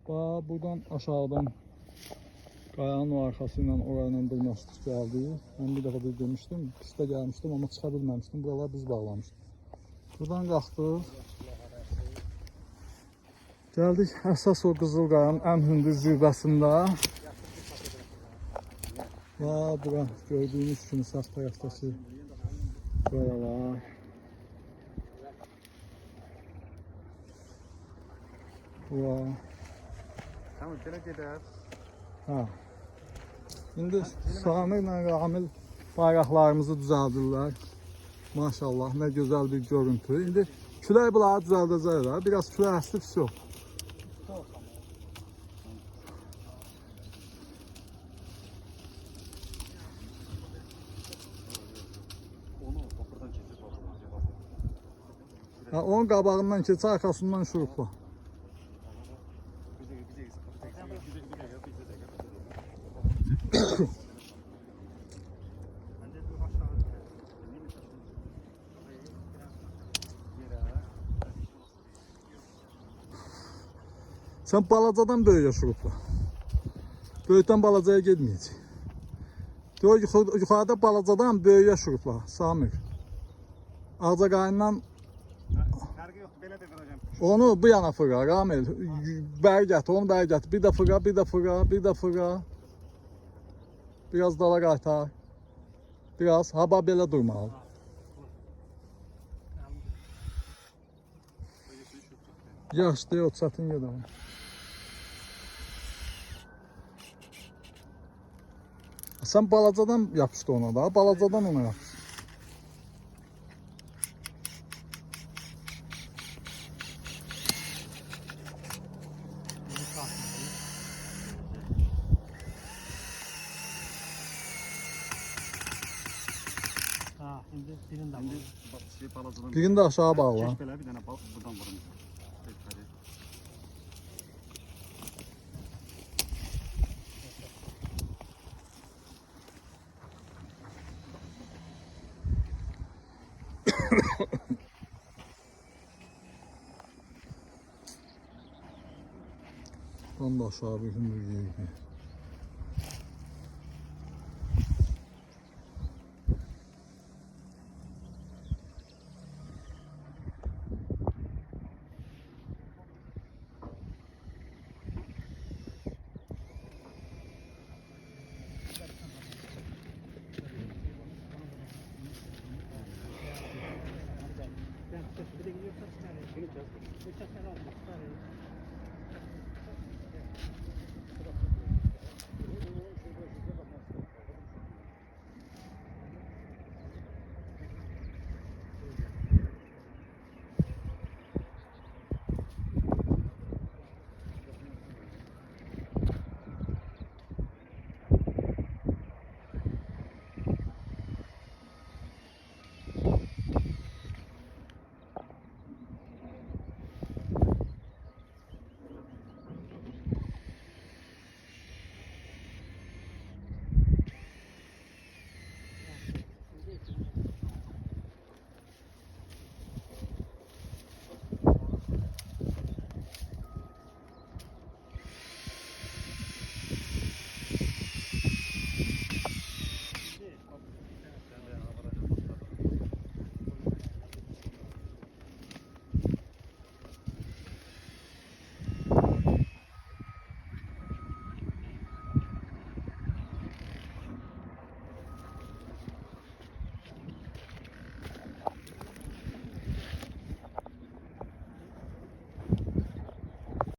Buradan aşağıdan qayanın arxasıyla orayla dırmaşdıq gəldik. Mən bir dəfə de demişdim, pistə gəlmişdim amma çıxa bilməmişdim. Buralar biz bağlamışdık. Buradan qalxdıq. Gəldik əsas o Qızılqayanın ən hündür zirvəsində. Bura gördüyünüz kimi sağ tərəfdəki buralar. Bura. Tamam, belə gedər. Ha. İndi Samir ilə Ramil bayraqlarımızı düzəldirlər. Maşallah, nə gözəl bir görüntü. İndi külək bunları düzəldəcəklər. Biraz külək əsdi, pis yox. Onun qabağından keç, arxasından şurupla. Sen balacadan böyüyə şurupla. Böyükdən balacaya getməyəcək. Yuxarıda balacadan böyüyə şurupla, Samir. Ağcaqayından onu bu yana fırqa, Ramil. Bəri gətir, onu bəri gətir. Bir də fırqa, bir də fırqa, bir də fırqa. Biraz dala qaytar. Biraz, hava belə durmalı. Yaxşı, deyil, çətin gedəm. Sen balacadan yapıştı ona da, balacadan ona yapıştı. Ha, şimdi Birini de aşağı bağla. Keş belə bir dənə buradan vurun. Tam da aşağı bir hündür yeri.